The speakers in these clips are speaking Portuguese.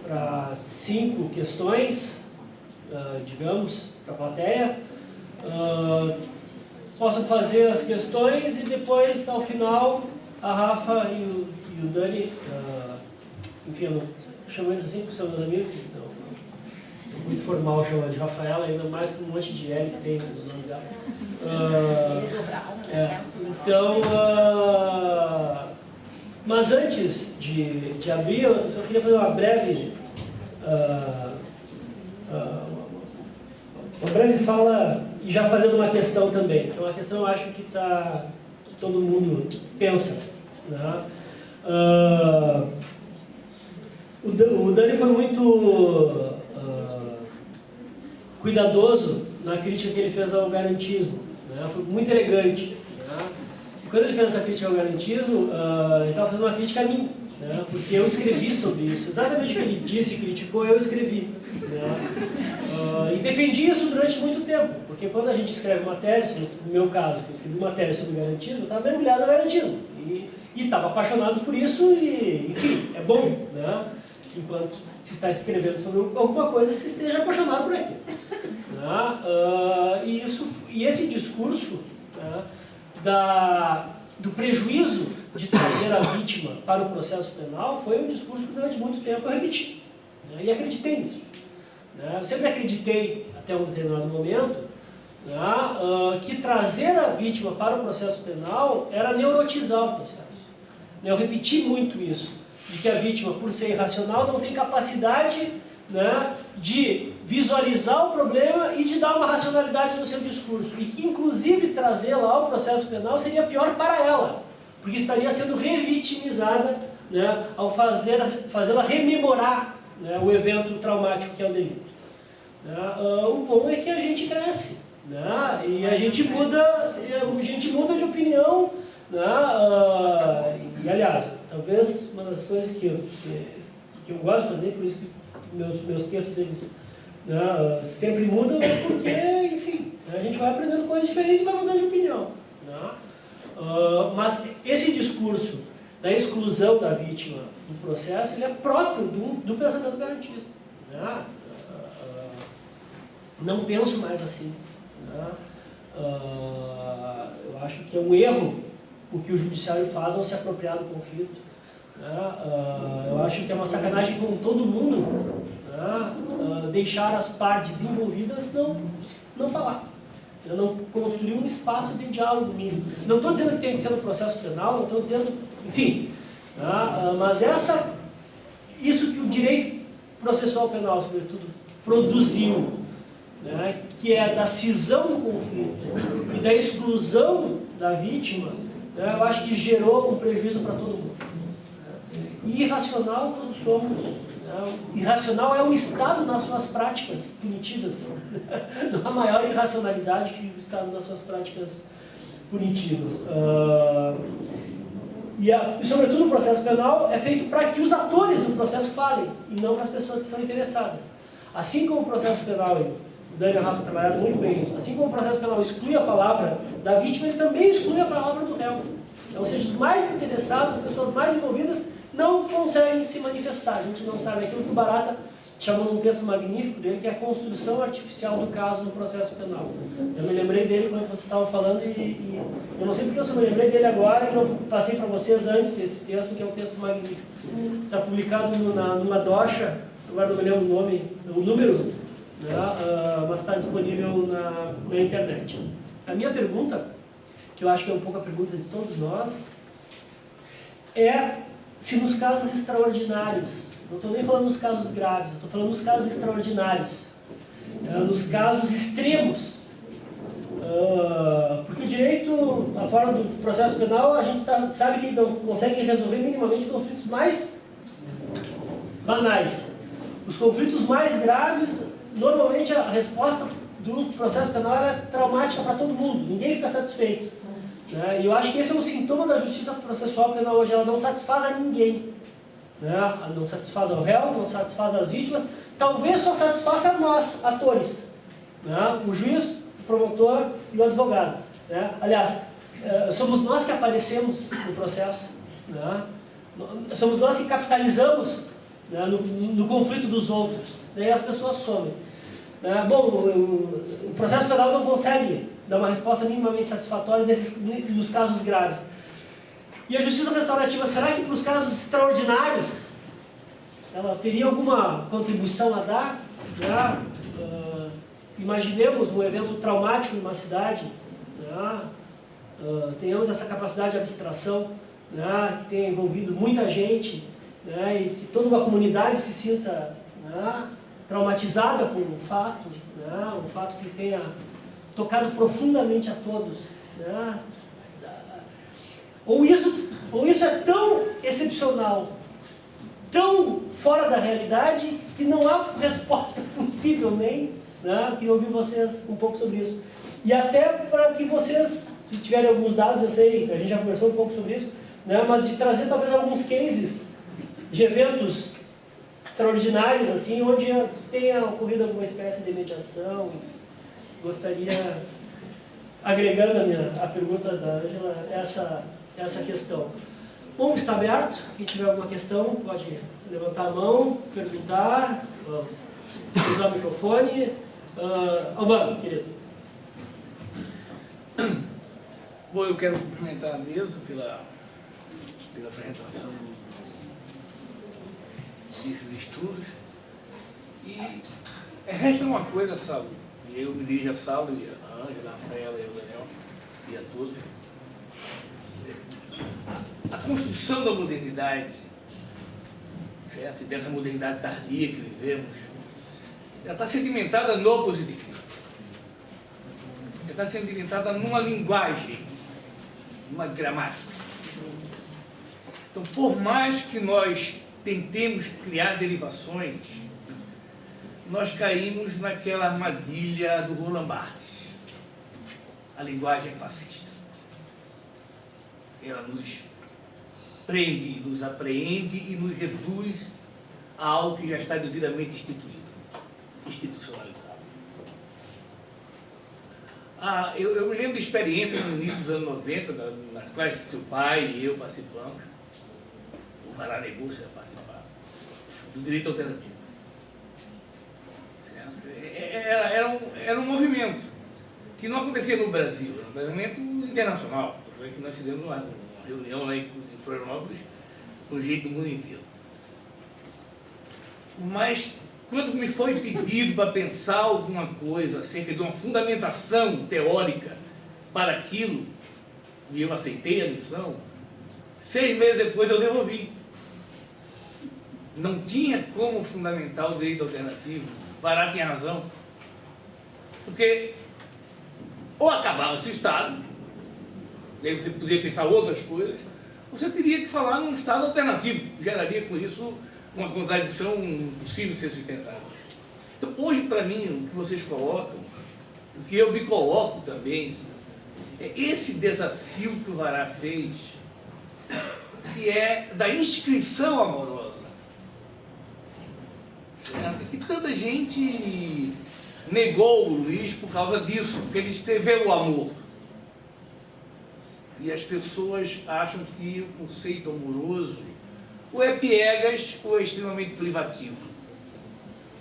para 5 questões, digamos, para a plateia. Possam fazer as questões e depois, ao final, a Rafa e o Dani, enfim, eu não chamo eles assim, porque são meus amigos, então é muito formal chamar de Rafaela, ainda mais com um monte de L que tem no nome dela. Então, mas antes de abrir, eu só queria fazer uma breve fala, e já fazendo uma questão também, que é uma questão, eu acho, que todo mundo pensa, né? O Dani foi muito cuidadoso na crítica que ele fez ao garantismo, né? Foi muito elegante, né? E quando ele fez essa crítica ao garantismo, ele estava fazendo uma crítica a mim, né? Porque eu escrevi sobre isso, exatamente o que ele disse e criticou, eu escrevi, né? E defendi isso durante muito tempo, porque quando a gente escreve uma tese, no meu caso, eu escrevi uma tese sobre garantismo, eu estava mergulhado no garantismo, e estava apaixonado por isso, e enfim, é bom, né? Enquanto se está escrevendo sobre alguma coisa, se esteja apaixonado por aquilo. Né? E esse discurso, né, do prejuízo de trazer a vítima para o processo penal foi um discurso que durante muito tempo eu repeti, né, e acreditei nisso. Né? Eu sempre acreditei, até um determinado momento, né, que trazer a vítima para o processo penal era neurotizar o processo. Eu repeti muito isso, de que a vítima, por ser irracional, não tem capacidade, né, de visualizar o problema e de dar uma racionalidade no seu discurso. E que, inclusive, trazê-la ao processo penal seria pior para ela, porque estaria sendo revitimizada, né, ao fazê-la rememorar, né, o evento traumático que é o delito. O bom é que a gente cresce, né, e a gente muda de opinião, né, e, aliás, talvez uma das coisas que eu gosto de fazer, por isso que meus textos eles, né, sempre mudam, é porque, enfim, né, a gente vai aprendendo coisas diferentes e vai mudando de opinião. Né? Mas esse discurso da exclusão da vítima do processo, ele é próprio do pensamento garantista. Né? Não penso mais assim. Né? Eu acho que é um erro o que o judiciário faz ao se apropriar do conflito. Eu acho que é uma sacanagem com todo mundo, né? Deixar as partes envolvidas não falar, não construir um espaço de diálogo mínimo. Não estou dizendo que tem que ser no processo penal, não estou dizendo, enfim, mas isso que o direito processual penal, sobretudo, produziu, né? Que é da cisão do conflito e da exclusão da vítima, né? Eu acho que gerou um prejuízo para todo mundo. E irracional todos somos. Irracional é o Estado nas suas práticas punitivas. Não há maior irracionalidade que o Estado nas suas práticas punitivas. E sobretudo o processo penal é feito para que os atores do processo falem, e não para as pessoas que são interessadas. Assim como o processo penal, o Dani e a Rafa trabalharam muito bem isso, assim como o processo penal exclui a palavra da vítima, ele também exclui a palavra do réu. Ou seja, os mais interessados, as pessoas mais envolvidas, não conseguem se manifestar. A gente não sabe aquilo que o Barata chamou num texto magnífico dele, que é a construção artificial do caso no processo penal. Eu me lembrei dele quando vocês estavam falando e eu não sei porque eu só me lembrei dele agora e não passei para vocês antes esse texto, que é um texto magnífico. Está publicado numa doxa, agora não me lembro o nome, o número, né, mas está disponível na internet. A minha pergunta, que eu acho que é um pouco a pergunta de todos nós, é se nos casos extraordinários, não estou nem falando nos casos graves, estou falando nos casos extraordinários, nos casos extremos, porque o direito, a forma do processo penal, a gente sabe que não consegue resolver minimamente os conflitos mais banais. Os conflitos mais graves, normalmente a resposta do processo penal é traumática para todo mundo, ninguém fica satisfeito. E eu acho que esse é um sintoma da justiça processual penal hoje, ela não satisfaz a ninguém. Ela não satisfaz ao réu, não satisfaz as vítimas, talvez só satisfaça a nós, atores. O juiz, o promotor e o advogado. Aliás, somos nós que aparecemos no processo. Somos nós que capitalizamos né, no conflito dos outros. Daí as pessoas somem. Bom, o processo penal não consegue dar uma resposta minimamente satisfatória nos casos graves. E a justiça restaurativa, será que para os casos extraordinários ela teria alguma contribuição a dar? Imaginemos um evento traumático numa cidade, tenhamos essa capacidade de abstração, que tenha envolvido muita gente, e que toda uma comunidade se sinta traumatizada com o fato, um fato que tenha tocado profundamente a todos. Ou isso é tão excepcional, tão fora da realidade, que não há resposta possível nem. Queria ouvir vocês um pouco sobre isso. E até para que vocês, se tiverem alguns dados, eu sei que a gente já conversou um pouco sobre isso, mas de trazer talvez alguns cases de eventos extraordinários, assim, onde tenha ocorrido alguma espécie de mediação. Enfim. Gostaria, agregando a pergunta da Ângela, essa questão. Bom, está aberto. Quem tiver alguma questão pode levantar a mão, perguntar, usar o microfone. Albano, querido. Bom, eu quero cumprimentar a mesa pela apresentação desses estudos. E resta uma coisa, Saulo, e eu me dirijo a Saulo, e a Ângela, a Rafaela, e o Daniel, e a todos. A construção da modernidade, certo? E dessa modernidade tardia que vivemos, já está sedimentada no positivismo. Já está sedimentada numa linguagem, numa gramática. Então, por mais que nós tentemos criar derivações, nós caímos naquela armadilha do Roland Barthes. A linguagem é fascista. Ela nos prende, nos apreende e nos reduz a algo que já está devidamente institucionalizado. Eu me lembro de experiências no início dos anos 90, na classe de seu pai e eu participando, o Vará Negócio participar, do direito alternativo. Certo? Era um movimento que não acontecia no Brasil, era um movimento internacional, que nós fizemos uma reunião lá em Florianópolis com gente do mundo inteiro. Mas quando me foi pedido para pensar alguma coisa acerca de uma fundamentação teórica para aquilo, e eu aceitei a missão, 6 meses depois eu devolvi. Não tinha como fundamentar o direito alternativo. Vará tinha razão. Porque ou acabava-se o Estado, e aí você poderia pensar outras coisas, você teria que falar num Estado alternativo, geraria com isso uma contradição impossível de ser sustentável. Então, hoje, para mim, o que vocês colocam, o que eu me coloco também, é esse desafio que o Vará fez, que é da inscrição amorosa. Certo? Que tanta gente negou o Luiz por causa disso, porque ele escreveu o amor. E as pessoas acham que o conceito amoroso ou é piegas ou é extremamente privativo.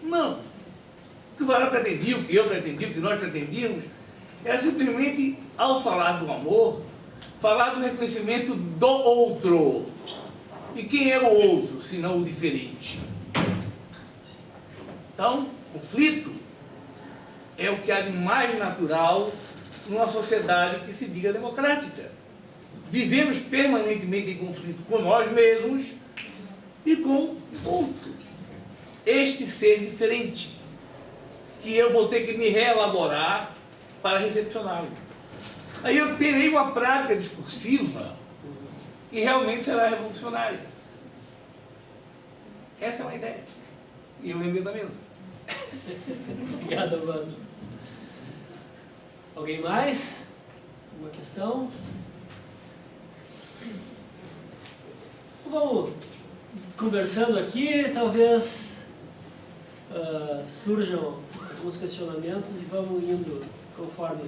Não. O que o Vará pretendia, o que eu pretendia, o que nós pretendíamos, era simplesmente, ao falar do amor, falar do reconhecimento do outro. E quem é o outro, se não o diferente? Então, conflito é o que há de mais natural numa sociedade que se diga democrática. Vivemos permanentemente em conflito com nós mesmos e com o outro. Este ser diferente, que eu vou ter que me reelaborar para recepcioná-lo. Aí eu terei uma prática discursiva que realmente será revolucionária. Essa é uma ideia. E eu remendo a mesa. Obrigado, mano. Alguém mais? Uma questão? Vamos conversando aqui, talvez surjam alguns questionamentos e vamos indo conforme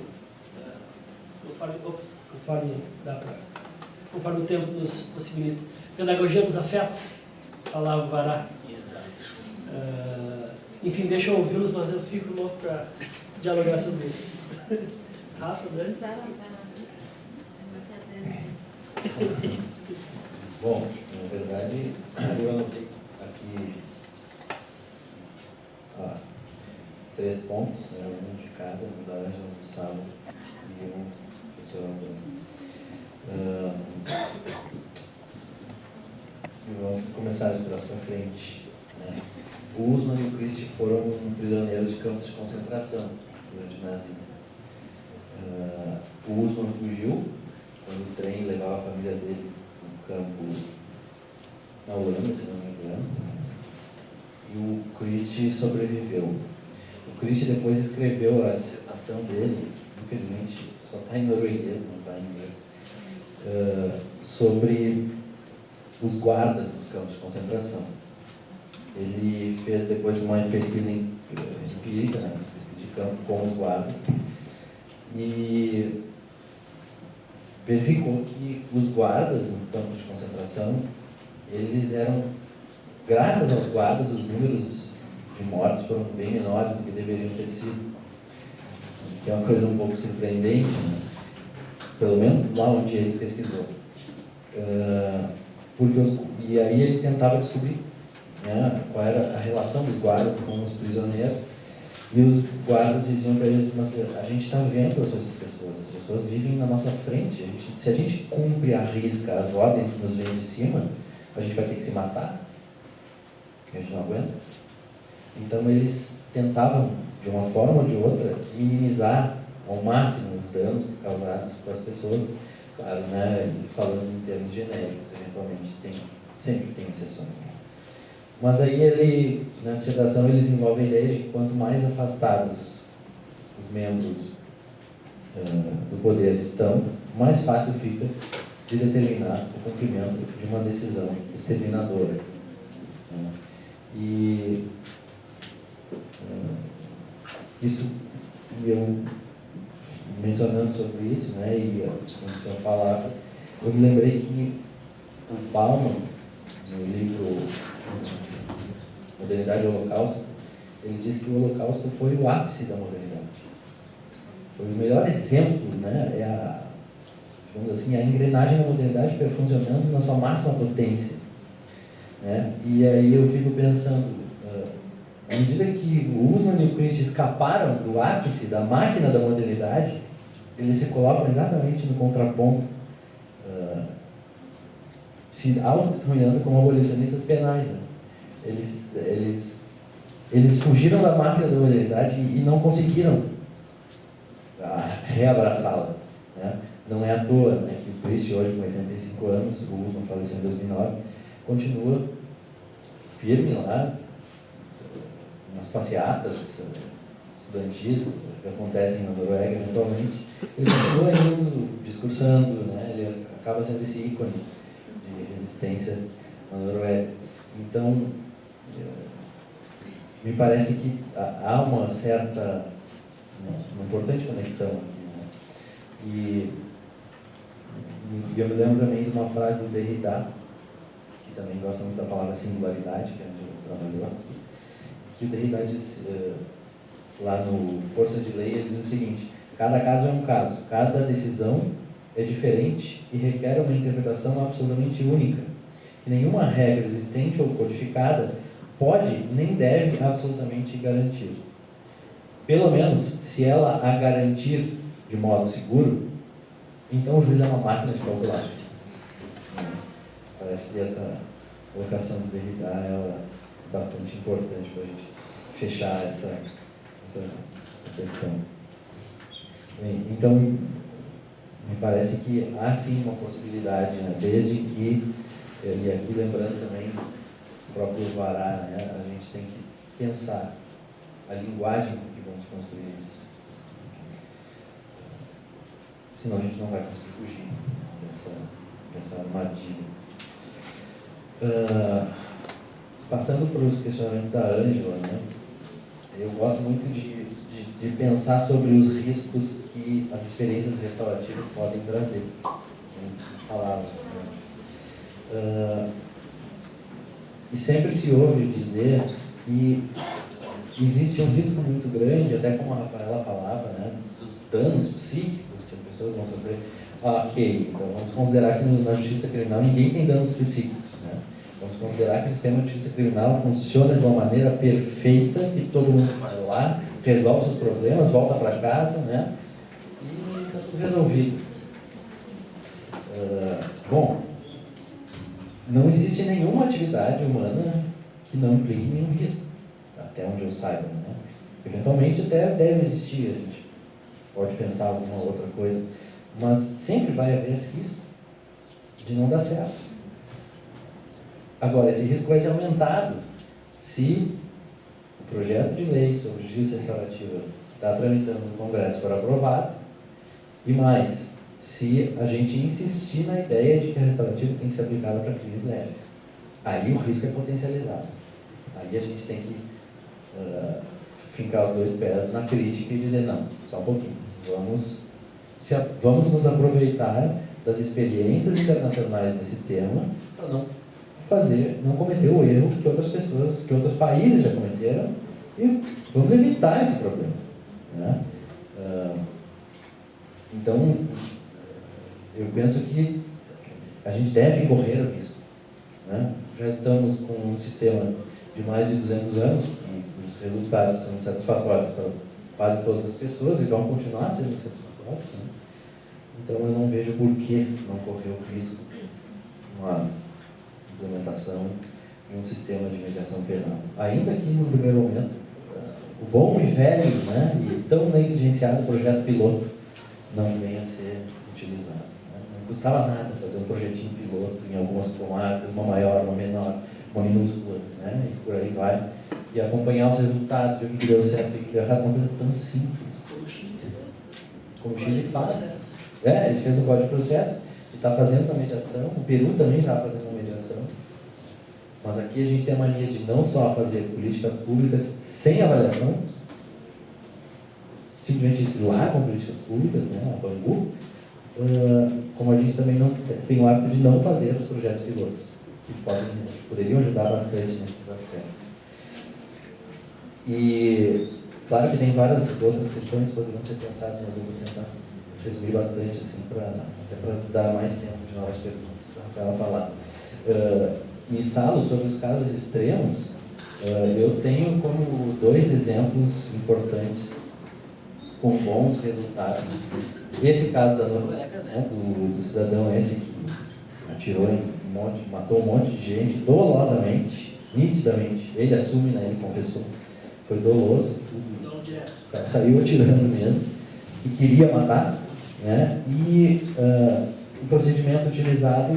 o tempo nos possibilita. Pedagogia dos afetos, falava o Vará. Exato. enfim, deixa eu ouvi-los, mas eu fico louco para dialogar sobre isso. Rafa, Dani? Bom, na verdade, eu anotei aqui 3 pontos, né, um de cada, um da Ângela, do Sábado e um do professor Antônio. E vamos começar a trás para frente. Né? O Usman e o Christie foram prisioneiros de campos de concentração durante o nazismo. O Usman fugiu quando o trem levava a família dele no campo na Holanda, se não me engano, e o Christie sobreviveu. O Christie depois escreveu a dissertação dele, infelizmente só está em norueguês, não está em inglês, sobre os guardas dos campos de concentração. Ele fez depois uma pesquisa empírica, né, pesquisa de campo com os guardas, e verificou que os guardas no campo de concentração, eles eram, graças aos guardas, os números de mortes foram bem menores do que deveriam ter sido, que é uma coisa um pouco surpreendente, né? Pelo menos lá onde ele pesquisou. E aí ele tentava descobrir, né, qual era a relação dos guardas com os prisioneiros, e os guardas diziam para eles: mas a gente está vendo essas pessoas vivem na nossa frente, se a gente cumpre à risca as ordens que nos vêm de cima, a gente vai ter que se matar, porque a gente não aguenta. Então eles tentavam, de uma forma ou de outra, minimizar ao máximo os danos causados para as pessoas, claro, né, falando em termos genéricos, eventualmente sempre tem exceções. Né? Mas aí ele, na dissertação, ele desenvolve a ideia de que quanto mais afastados os membros do poder estão, mais fácil fica de determinar o cumprimento de uma decisão exterminadora. E isso, eu mencionando sobre isso, né, e quando o senhor falava, eu me lembrei que o Bauman, no livro Modernidade e Holocausto, ele diz que o Holocausto foi o ápice da modernidade. Foi o melhor exemplo, né, digamos assim, a engrenagem da modernidade funcionando na sua máxima potência. Né? E aí eu fico pensando, à medida que o Usman e o Christie escaparam do ápice da máquina da modernidade, eles se colocam exatamente no contraponto, se autodenominando como abolicionistas penais. Né? Eles fugiram da máquina da modernidade e não conseguiram reabraçá-la. Né? Não é à toa, né, que o Christie, hoje com 85 anos, o Usman faleceu em 2009, continua firme lá, nas passeatas estudantis que acontecem na Noruega eventualmente. Ele continua indo, discursando, né? Ele acaba sendo esse ícone de resistência na Noruega. Então, me parece que há uma certa, uma importante conexão aqui. Né? E eu me lembro também de uma frase do Derrida, que também gosta muito da palavra singularidade, que é onde eu trabalhou, que o Derrida diz, lá no Força de Lei, ele diz o seguinte: cada caso é um caso, cada decisão é diferente e requer uma interpretação absolutamente única, que nenhuma regra existente ou codificada pode nem deve absolutamente garantir. Pelo menos, se ela a garantir de modo seguro, então o juiz é uma máquina de calcular. Parece que essa colocação do Derrida é bastante importante para a gente fechar essa questão. Bem, então, me parece que há sim uma possibilidade, né, desde que, e aqui lembrando também o próprio Vará, né, a gente tem que pensar a linguagem com que vamos construir isso. Senão a gente não vai conseguir fugir dessa armadilha. Passando para os questionamentos da Ângela, né, eu gosto muito de pensar sobre os riscos que as experiências restaurativas podem trazer. Palavras. Né? E sempre se ouve dizer que existe um risco muito grande, até como a Rafaela falava, né, dos danos psíquicos que as pessoas vão sofrer. Ok, então vamos considerar que na justiça criminal ninguém tem danos psíquicos, né? Vamos considerar que o sistema de justiça criminal funciona de uma maneira perfeita, que todo mundo vai lá, resolve seus problemas, volta para casa, né? E está tudo resolvido. Bom, não existe nenhuma atividade humana que não implique nenhum risco, até onde eu saiba, né? Eventualmente até deve existir, a gente pode pensar alguma outra coisa, mas sempre vai haver risco de não dar certo. Agora, esse risco vai ser aumentado se o projeto de lei sobre justiça restaurativa que está tramitando no Congresso for aprovado, e mais, se a gente insistir na ideia de que a restaurativa tem que ser aplicada para crimes leves. Aí o risco é potencializado. Aí a gente tem que fincar os dois pés na crítica e dizer, não, só um pouquinho, vamos nos aproveitar das experiências internacionais nesse tema para não cometer o erro que outros países já cometeram, e vamos evitar esse problema, né? Então, eu penso que a gente deve correr o risco, né? Já estamos com um sistema de mais de 200 anos, e os resultados são satisfatórios para quase todas as pessoas e vão continuar sendo satisfatórios, né? Então eu não vejo por que não correr o risco de uma implementação de um sistema de mediação penal. Ainda que no primeiro momento, o bom e velho, né, e tão negligenciado projeto piloto não venha a ser utilizado, né? Não custava nada fazer um projetinho piloto em algumas comarcas, uma maior, uma menor, uma minúscula, né, e por aí vai, e acompanhar os resultados, ver o que deu certo e o que deu errado, uma coisa tão simples. Como o Chile faz. Ele fez um código de processo, e está fazendo a mediação, o Peru também está fazendo uma mediação, mas aqui a gente tem a mania de não só fazer políticas públicas sem avaliação, simplesmente se largam políticas públicas, né, a Bangu, como a gente também não tem o hábito de não fazer os projetos pilotos, que poderiam ajudar bastante nesses aspectos. E claro que tem várias outras questões que poderiam ser pensadas, mas eu vou tentar resumir bastante, assim, até para dar mais tempo de novas perguntas, para ela falar. Em Salo, sobre os casos extremos, eu tenho como 2 exemplos importantes com bons resultados. Esse caso da Noruega, né, do cidadão esse que atirou matou um monte de gente dolosamente, nitidamente. Ele assume, né, ele confessou. Foi doloso, tudo. O cara saiu atirando mesmo e queria matar, né? E o procedimento utilizado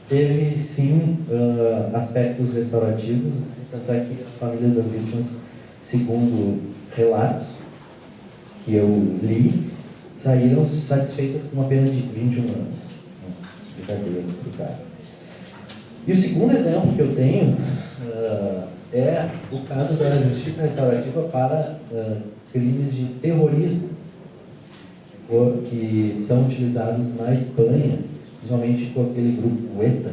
teve sim aspectos restaurativos, tanto é que as famílias das vítimas, segundo relatos que eu li, saíram satisfeitas com uma pena de 21 anos de cadeia do cara. E o segundo exemplo que eu tenho é o caso da justiça restaurativa para crimes de terrorismo, que são utilizados na Espanha, principalmente com aquele grupo ETA,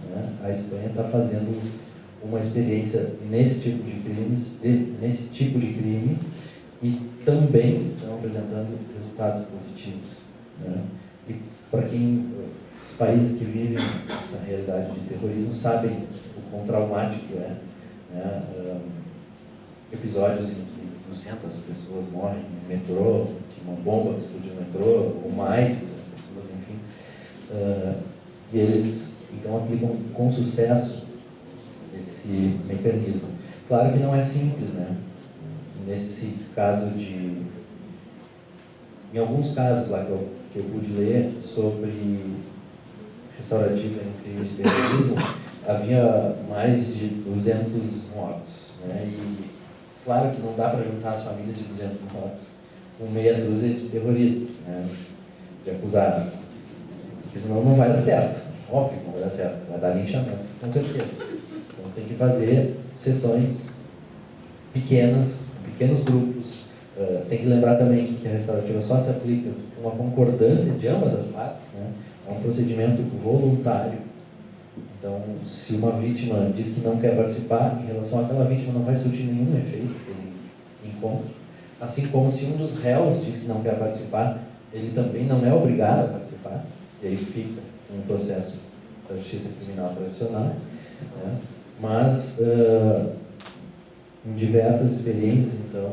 né? A Espanha está fazendo uma experiência nesse tipo de crime, e também estão apresentando resultados positivos, né? E para os países que vivem essa realidade de terrorismo sabem o quão traumático é, né? Episódios em que 200 pessoas morrem no metrô, uma bomba que explodiu no metrô, ou mais de 200 pessoas, enfim. E eles, então, aplicam com sucesso esse mecanismo. Claro que não é simples, né? Nesse caso em alguns casos lá que eu pude ler sobre restaurativa em crimes de terrorismo, havia mais de 200 mortos, né? E claro que não dá para juntar as famílias de 200 mortos com meia dúzia de terroristas, né, de acusados. Porque senão não vai dar certo. Óbvio que não vai dar certo. Vai dar linchamento, com certeza. Então tem que fazer sessões pequenas, pequenos grupos. Tem que lembrar também que a restaurativa só se aplica com a concordância de ambas as partes, né? É um procedimento voluntário. Então, se uma vítima diz que não quer participar, em relação àquela vítima não vai surtir nenhum efeito aquele encontro. Assim como se um dos réus diz que não quer participar, ele também não é obrigado a participar, e aí fica um processo da justiça criminal tradicional, né? Mas, em diversas experiências, então,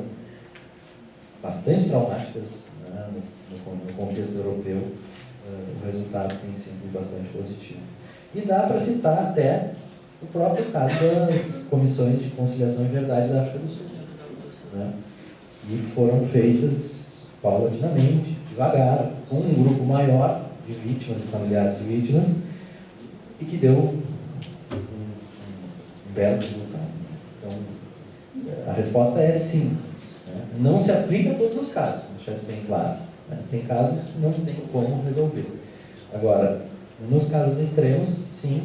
bastante traumáticas, né, no contexto europeu, o resultado tem sido bastante positivo. E dá para citar até o próprio caso das comissões de conciliação e verdade da África do Sul, né, que foram feitas paulatinamente, devagar, com um grupo maior de vítimas e familiares de vítimas, e que deu um belo resultado. Então, a resposta é sim. Né? Não se aplica a todos os casos, vou deixar isso bem claro. Né? Tem casos que não tem como resolver. Agora, nos casos extremos, sim,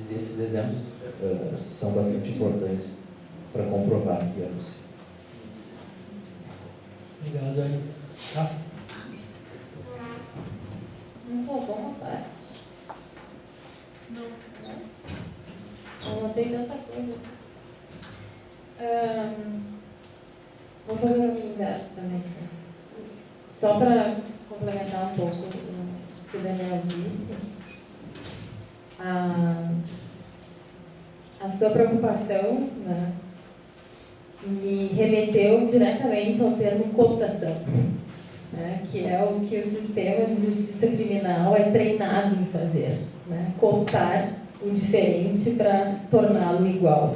e esses exemplos são bastante importantes para comprovar que é possível. Obrigado, Dani. Rafa? Não faltou uma parte? Não. Eu notei tanta coisa. Vou fazer o caminho inverso também. Só para complementar um pouco o que o Daniel disse, a sua preocupação, né, me remeteu diretamente ao termo cooptação, né, que é o que o sistema de justiça criminal é treinado em fazer, né, cooptar o diferente para torná-lo igual.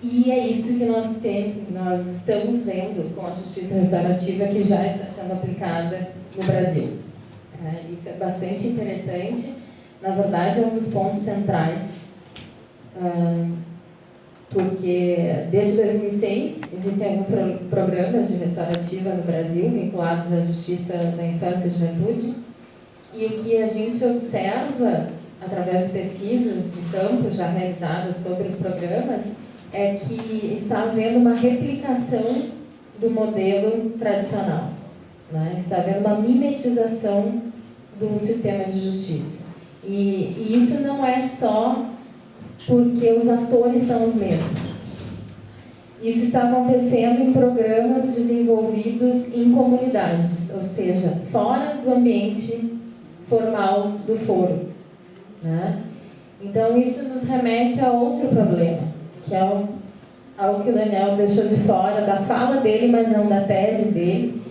E é isso que nós estamos vendo com a justiça restaurativa que já está sendo aplicada no Brasil. Isso é bastante interessante. Na verdade, é um dos pontos centrais, porque desde 2006 existem alguns programas de restaurativa no Brasil vinculados à justiça da infância e juventude, e o que a gente observa através de pesquisas de campo já realizadas sobre os programas é que está havendo uma replicação do modelo tradicional, né? Está havendo uma mimetização do sistema de justiça. E isso não é só porque os atores são os mesmos. Isso está acontecendo em programas desenvolvidos em comunidades, ou seja, fora do ambiente formal do foro, né? Então, isso nos remete a outro problema, que é algo que o Daniel deixou de fora da fala dele, mas não da tese dele,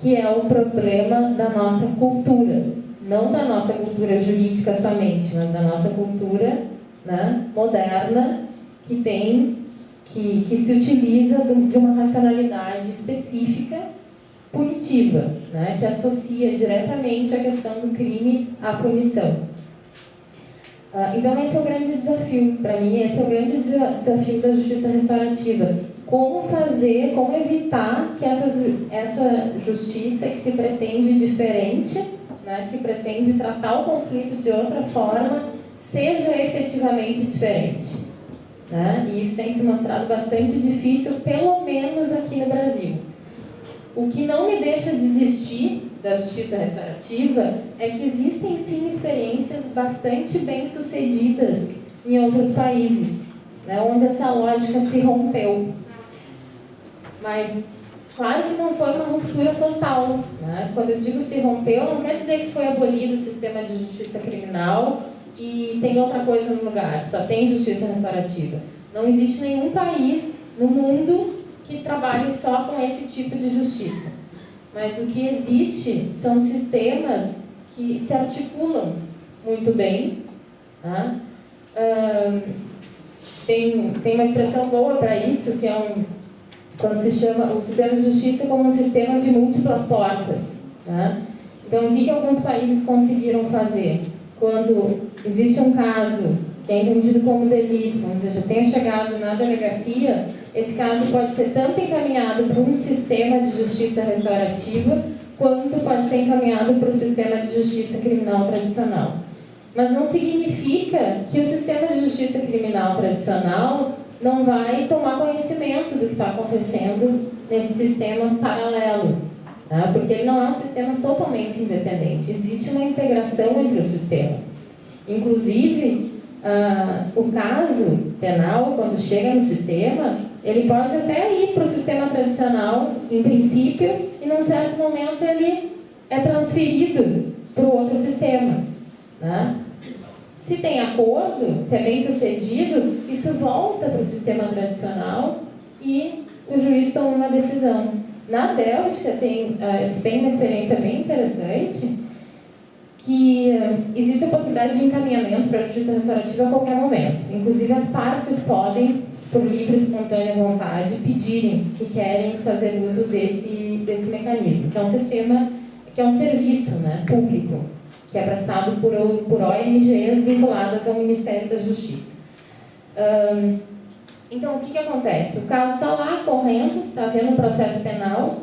que é o problema da nossa cultura. Não da nossa cultura jurídica somente, mas da nossa cultura, né, moderna, que se utiliza de uma racionalidade específica, punitiva, né, que associa diretamente a questão do crime à punição. Então, esse é o grande desafio, para mim, esse é o grande desafio da justiça restaurativa. Como evitar que essa justiça que se pretende diferente, né, que pretende tratar o conflito de outra forma, seja efetivamente diferente. Né? E isso tem se mostrado bastante difícil, pelo menos aqui no Brasil. O que não me deixa desistir da justiça restaurativa é que existem sim experiências bastante bem-sucedidas em outros países, né, onde essa lógica se rompeu. Mas, claro que não foi uma ruptura total. Né? Quando eu digo se rompeu, não quer dizer que foi abolido o sistema de justiça criminal e tem outra coisa no lugar, só tem justiça restaurativa. Não existe nenhum país no mundo que trabalhe só com esse tipo de justiça. Mas o que existe são sistemas que se articulam muito bem. Tá? Tem uma expressão boa para isso, que é quando se chama o sistema de justiça como um sistema de múltiplas portas. Tá? Então, o que alguns países conseguiram fazer? Quando existe um caso que é entendido como delito, vamos dizer, já tenha chegado na delegacia, esse caso pode ser tanto encaminhado para um sistema de justiça restaurativa, quanto pode ser encaminhado para o sistema de justiça criminal tradicional. Mas não significa que o sistema de justiça criminal tradicional não vai tomar conhecimento do que está acontecendo nesse sistema paralelo. tá? Porque ele não é um sistema totalmente independente, existe uma integração entre o sistema. Inclusive, o caso penal, quando chega no sistema, ele pode até ir para o sistema tradicional, em princípio, e num certo momento ele é transferido para o outro sistema, tá? Se tem acordo, se é bem sucedido, isso volta para o sistema tradicional e o juiz toma uma decisão. Na Bélgica, eles têm uma experiência bem interessante, que existe a possibilidade de encaminhamento para a justiça restaurativa a qualquer momento. Inclusive, as partes podem, por livre e espontânea vontade, pedirem que querem fazer uso desse mecanismo, que é um sistema, que é um serviço, né, público, que é prestado por ONGs vinculadas ao Ministério da Justiça. Então, o que acontece? O caso está lá correndo, está havendo um processo penal,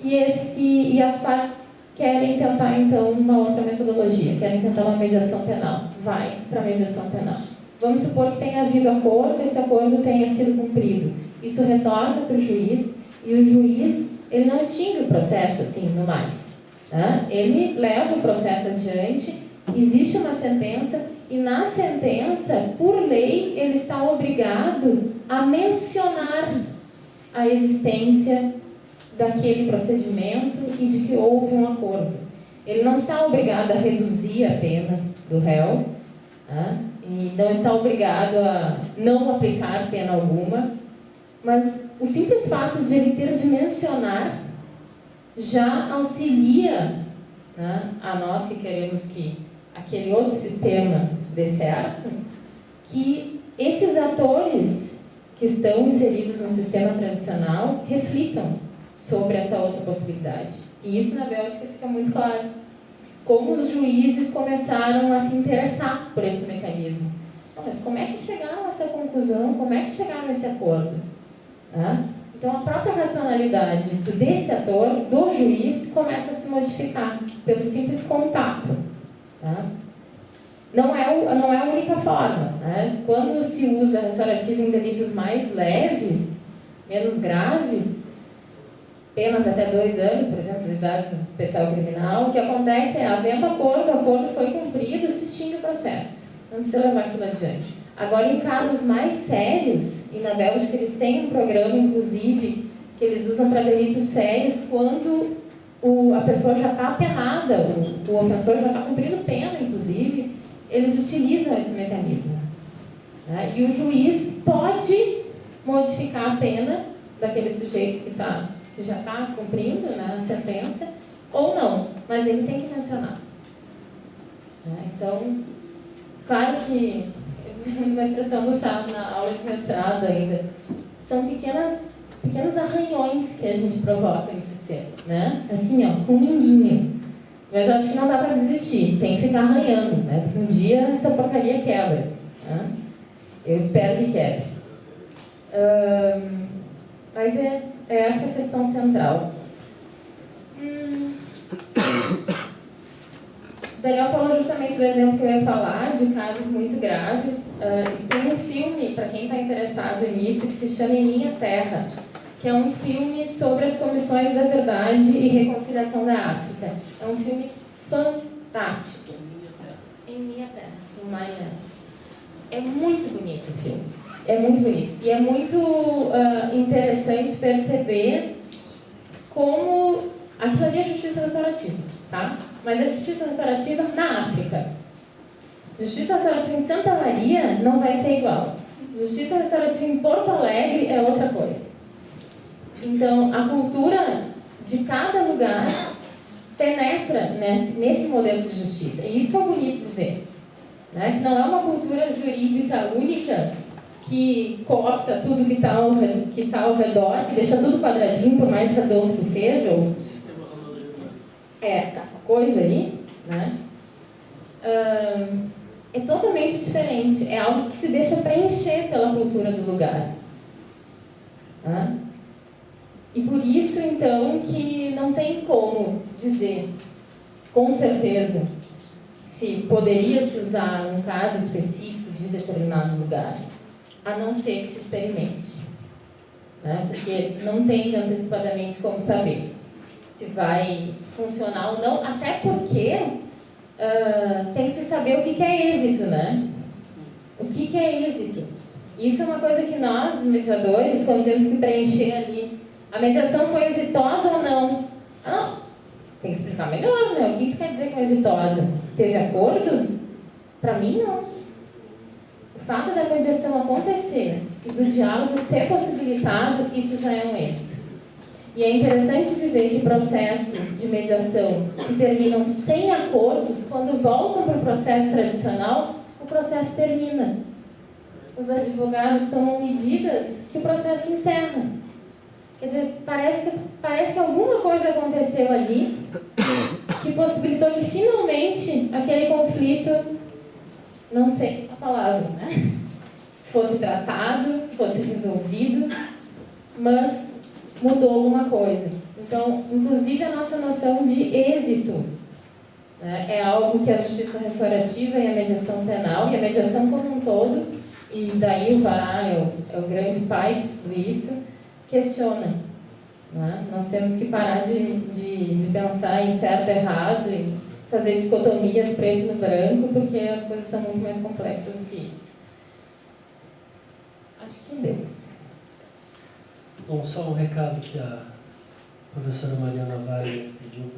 e as partes querem tentar, então, uma outra metodologia, querem tentar uma mediação penal. Vai para a mediação penal. Vamos supor que tenha havido acordo, esse acordo tenha sido cumprido. Isso retorna para o juiz, e o juiz, ele não extingue o processo assim, no mais. Tá? Ele leva o processo adiante, existe uma sentença, e na sentença, por lei, ele está obrigado a mencionar a existência daquele procedimento e de que houve um acordo. Ele não está obrigado a reduzir a pena do réu, tá? E não está obrigado a não aplicar pena alguma, mas o simples fato de ele ter de mencionar já auxilia, né, a nós que queremos que aquele outro sistema dê certo, que esses atores que estão inseridos no sistema tradicional reflitam sobre essa outra possibilidade. E isso na Bélgica fica muito claro. Como os juízes começaram a se interessar por esse mecanismo. Mas como é que chegaram a essa conclusão? Como é que chegaram a esse acordo? Então a própria racionalidade desse ator, do juiz, começa a se modificar pelo simples contato. Não é a única forma. Quando se usa restaurativo em delitos mais leves, menos graves, penas até 2 anos, por exemplo, juizado especial criminal, o que acontece é, havendo acordo, o acordo foi cumprido, se extingue o processo. Não precisa levar aquilo adiante. Agora, em casos mais sérios, e na Bélgica eles têm um programa, inclusive, que eles usam para delitos sérios, quando a pessoa já está apenada, o ofensor já está cumprindo pena, inclusive, eles utilizam esse mecanismo. E o juiz pode modificar a pena daquele sujeito que já está cumprindo, né, a sentença, ou não, mas ele tem que mencionar. Então, claro que, uma expressão usada na aula de mestrado ainda, são pequenos arranhões que a gente provoca no sistema, né? Assim, ó, com um minguinho. Mas eu acho que não dá para desistir, tem que ficar arranhando, né? Porque um dia essa porcaria quebra. Né? Eu espero que quebre. Mas é essa a questão central. Daniel falou justamente do exemplo que eu ia falar, de casos muito graves. E tem um filme, para quem está interessado nisso, que se chama Em Minha Terra, que é um filme sobre as Comissões da Verdade e Reconciliação da África. É um filme fantástico. Em Minha Terra. Em My Land. É muito bonito o filme. É muito bonito. E é muito interessante perceber como aquilo ali é justiça restaurativa, tá? Mas é justiça restaurativa na África. Justiça restaurativa em Santa Maria não vai ser igual. Justiça restaurativa em Porto Alegre é outra coisa. Então, a cultura de cada lugar penetra nesse modelo de justiça. E isso que é bonito de ver. Né? Não é uma cultura jurídica única que coopta tudo que está ao redor, que deixa tudo quadradinho, por mais redondo que seja. Ou... Sistema Ronaldo Giordano. Essa coisa aí, né? É totalmente diferente. É algo que se deixa preencher pela cultura do lugar. E por isso, então, que não tem como dizer, com certeza, se poderia se usar um caso específico de determinado lugar, a não ser que se experimente. Porque não tem antecipadamente como saber se vai funcionar ou não, até porque tem que se saber o que é êxito, né? O que é êxito? Isso é uma coisa que nós, mediadores, quando temos que preencher ali, a mediação foi exitosa ou não? Não, tem que explicar melhor, né? O que tu quer dizer com exitosa? Teve acordo? Para mim, não. O fato da mediação acontecer e do diálogo ser possibilitado, isso já é um êxito. E é interessante de ver que processos de mediação que terminam sem acordos, quando voltam para o processo tradicional, o processo termina. Os advogados tomam medidas que o processo encerra. Quer dizer, parece que alguma coisa aconteceu ali que possibilitou que finalmente aquele conflito, não sei a palavra, né? Fosse tratado, fosse resolvido, mas mudou alguma coisa. Então, inclusive a nossa noção de êxito, né, é algo que a justiça restaurativa e a mediação penal, e a mediação como um todo, e daí o VARA é o grande pai de tudo isso, questiona. Né? Nós temos que parar de pensar em certo e errado, e fazer dicotomias preto no branco, porque as coisas são muito mais complexas do que isso. Acho que deu. Bom, só um recado que a professora Mariana Vale pediu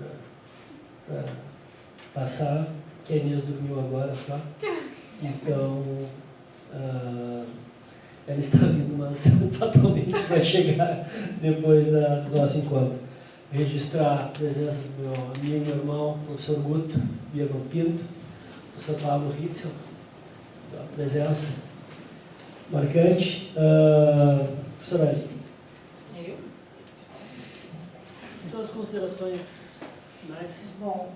para passar, que a Inês dormiu agora só. Então, ela está vindo, mas fatalmente vai chegar depois do nosso encontro. Registrar a presença do meu amigo, meu irmão, professor Guto Birman Pinto, professor Pablo Ritzel, sua presença marcante. Professora Ali. Eu? Suas considerações finais? Bom,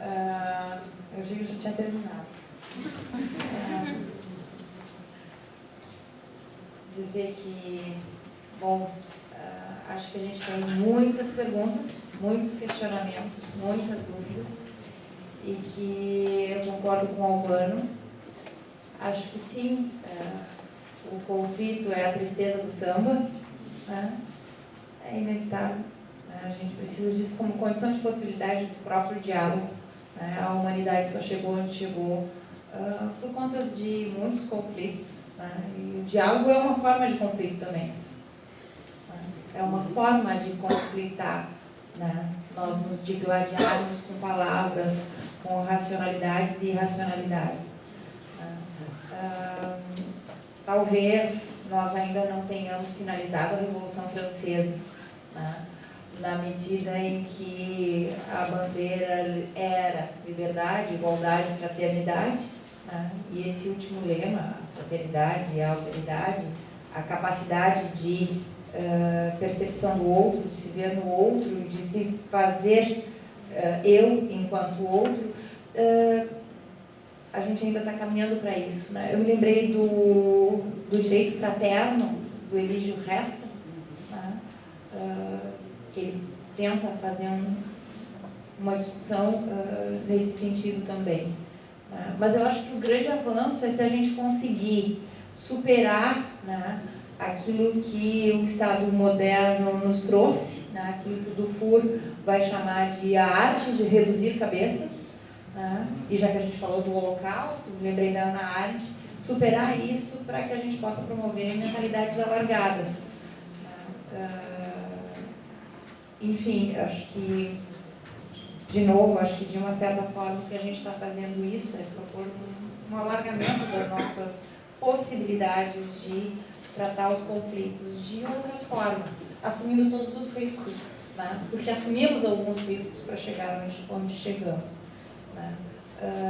eu digo que já tinha terminado. Dizer que, bom, acho que a gente tem muitas perguntas, muitos questionamentos, muitas dúvidas, e que eu concordo com o Albano. Acho que sim, o conflito é a tristeza do samba, né? É inevitável. A gente precisa disso como condição de possibilidade do próprio diálogo. Né? A humanidade só chegou onde chegou por conta de muitos conflitos. Né? E o diálogo é uma forma de conflito também. Né? É uma forma de conflitar. Né? Nós nos digladiarmos com palavras, com racionalidades e irracionalidades. Talvez nós ainda não tenhamos finalizado a Revolução Francesa, né? Na medida em que a bandeira era liberdade, igualdade e fraternidade, né? E esse último lema, a fraternidade e a alteridade, a capacidade de percepção do outro, de se ver no outro, de se fazer eu enquanto outro, a gente ainda está caminhando para isso. Né? Eu me lembrei do direito fraterno, do Elígio Resta, né? Que ele tenta fazer uma discussão nesse sentido também. Né? Mas eu acho que o grande avanço é se a gente conseguir superar, né, aquilo que o Estado moderno nos trouxe, né, aquilo que o Dufour vai chamar de a arte de reduzir cabeças, né? E já que a gente falou do Holocausto, me lembrei da Hannah Arendt, superar isso para que a gente possa promover mentalidades alargadas. Enfim, acho que, de novo, acho que de uma certa forma o que a gente está fazendo isso é propor um alargamento das nossas possibilidades de tratar os conflitos de outras formas, assumindo todos os riscos, né? Porque assumimos alguns riscos para chegar onde chegamos. Né?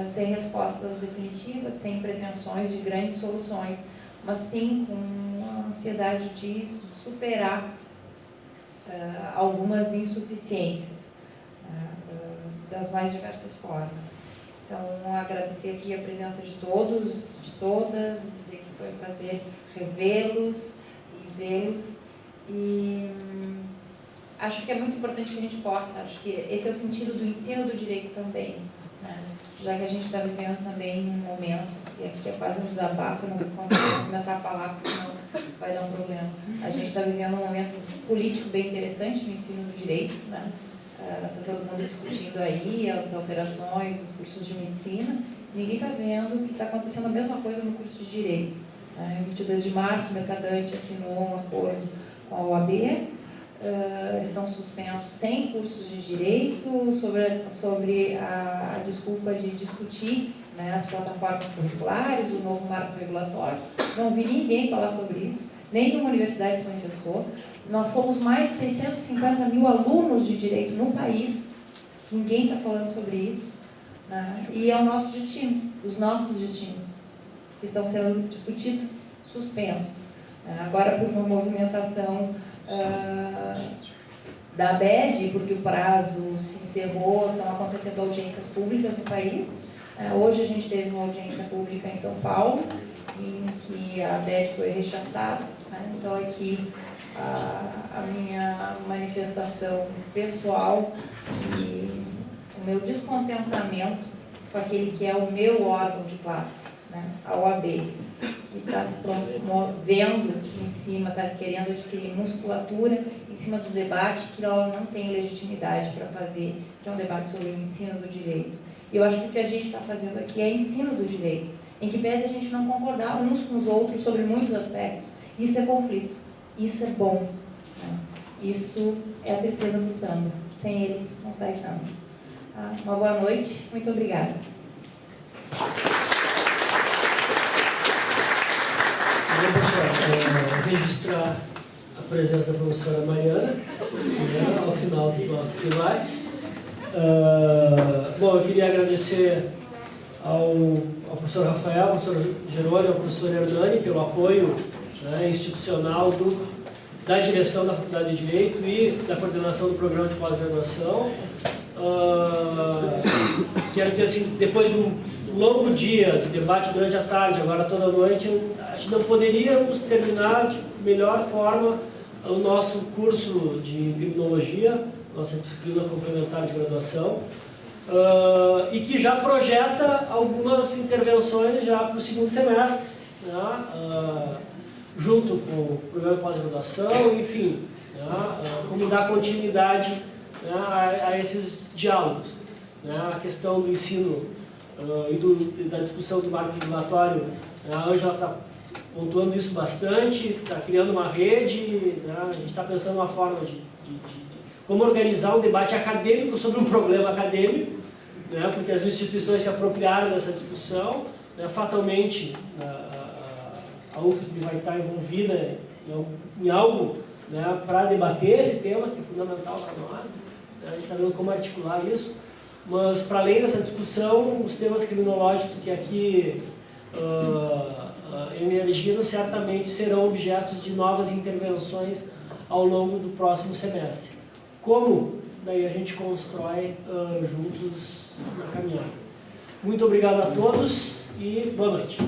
Sem respostas definitivas, sem pretensões de grandes soluções, mas sim com uma ansiedade de superar algumas insuficiências, das mais diversas formas. Então, agradecer aqui a presença de todos, de todas, dizer que foi um prazer revê-los e vê-los, e acho que é muito importante que a gente possa, acho que esse é o sentido do ensino do direito também, né? Já que a gente está vivendo também um momento, e aqui é quase um desabafo, eu não vou começar a falar, porque senão vai dar um problema. A gente está vivendo um momento político bem interessante no ensino do direito, né? está todo mundo discutindo aí as alterações dos cursos de medicina, ninguém está vendo que está acontecendo a mesma coisa no curso de Direito. Em 22 de março, o Mercadante assinou um acordo com a OAB, estão suspensos 100 cursos de Direito sobre a desculpa de discutir, né, as plataformas curriculares, o novo marco regulatório. Não vi ninguém falar sobre isso, nenhuma universidade se manifestou. Nós somos mais de 650 mil alunos de Direito no país, ninguém está falando sobre isso, né? E é o nosso destino, os nossos destinos estão sendo discutidos, suspensos. Agora, por uma movimentação da ABED, porque o prazo se encerrou, estão acontecendo audiências públicas no país. Hoje a gente teve uma audiência pública em São Paulo, em que a ABED foi rechaçada, né? Então aqui a minha manifestação pessoal e o meu descontentamento com aquele que é o meu órgão de classe, né? A OAB, que está se promovendo em cima, está querendo adquirir musculatura em cima do debate que ela não tem legitimidade para fazer, que é um debate sobre o ensino do direito. E eu acho que o que a gente está fazendo aqui é ensino do direito, em que pese a gente não concordar uns com os outros sobre muitos aspectos. Isso é conflito, isso é bom, né? Isso é a tristeza do samba. Sem ele, não sai samba. Uma boa noite, muito obrigada. Registrar a presença da professora Mariana, né, ao final dos nossos debates. Bom, eu queria agradecer ao professor Rafael, ao professor Jerônimo, ao professor Hernani pelo apoio, né, institucional da direção da Faculdade de Direito e da coordenação do programa de pós-graduação. Quero dizer assim, depois de um longo dia de debate durante a tarde, agora toda a noite, acho que não poderíamos terminar de melhor forma o nosso curso de criminologia, nossa disciplina complementar de graduação, e que já projeta algumas intervenções já para o segundo semestre, né, junto com o programa de pós-graduação, enfim, né, como dar continuidade, né, a esses diálogos, né, a questão do ensino e da discussão do marco regulatório. A Ângela está pontuando isso bastante, está criando uma rede, né? A gente está pensando uma forma de como organizar um debate acadêmico sobre um problema acadêmico, né? Porque as instituições se apropriaram dessa discussão, né? Fatalmente a UFSB vai estar envolvida em algo, né, para debater esse tema que é fundamental para nós, né? A gente está vendo como articular isso. Mas, para além dessa discussão, os temas criminológicos que aqui emergiram certamente serão objetos de novas intervenções ao longo do próximo semestre. Como daí a gente constrói juntos na caminhada. Muito obrigado a todos e boa noite.